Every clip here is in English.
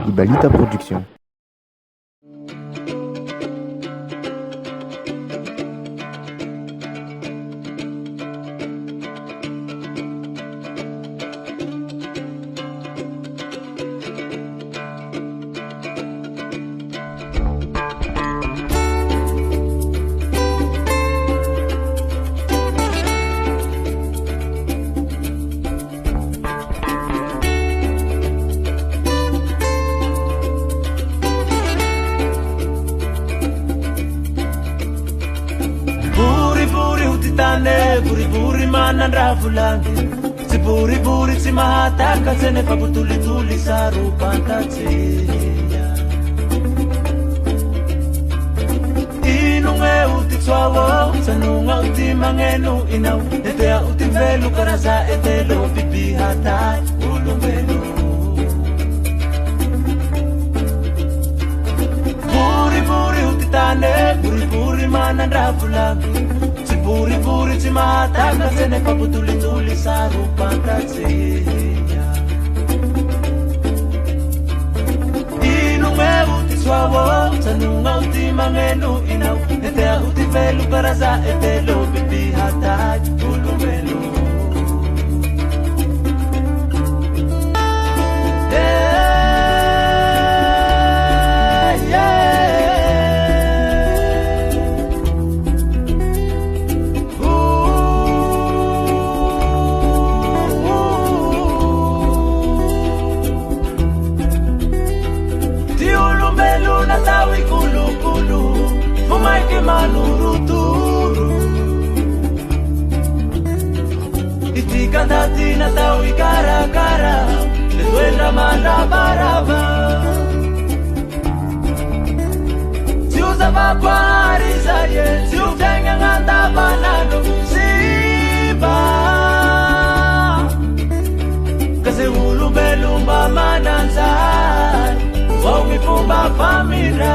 Ibalita Production. Buri-buri mana ndravulangi si buri-buri si mahataka tsene fa butuli-tuli sa rupantatseya inunge uti tswawo sanunga uti mangenu inaw etea uti velu karasa etelo pipihata ulumelo buri-buri uti tane buri-buri mana ndravulangi buri-buri si mahataka tsene fa butuli-tuli sa rupantatseya inunge uti tswawo sanunga uti mangenu inaw etea uti velu karasa etelo pipihata ulumelo manuruturu itikandati na tawi kara-kara letuenda malabaraba siuza vakwarizaye siutenga nganda banano siba kase ulubelumba mananzai wawifumba famira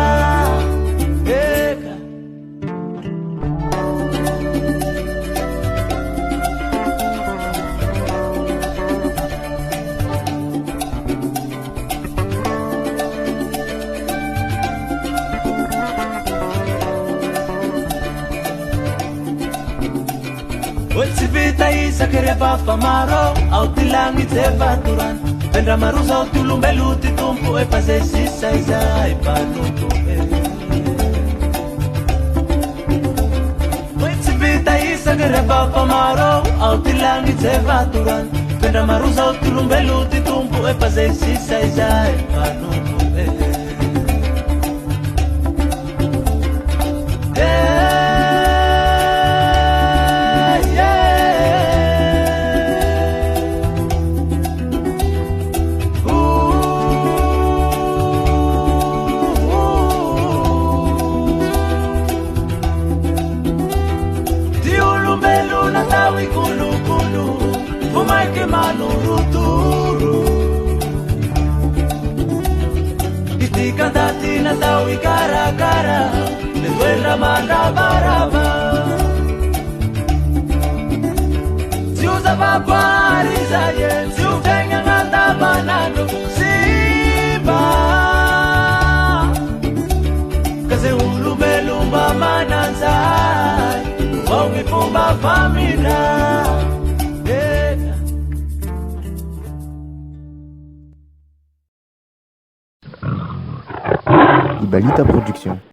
Sivita isa kereba famaro au tilangi tevaturan Vendra marusa au tulumbelu titumpu e pase sisa isa e panutu Sivita isa kereba famaro au tilangi tevaturan Vendra marusa au tulumbelu titumpu e pase sisa isa e panutu manuruturu itikandati na tawi kara-kara letuenda malabaraba siuza vakwarizaye siutenga nganda banano siba kase ulubelumba mananzai wawifumba famira Ibalita Production.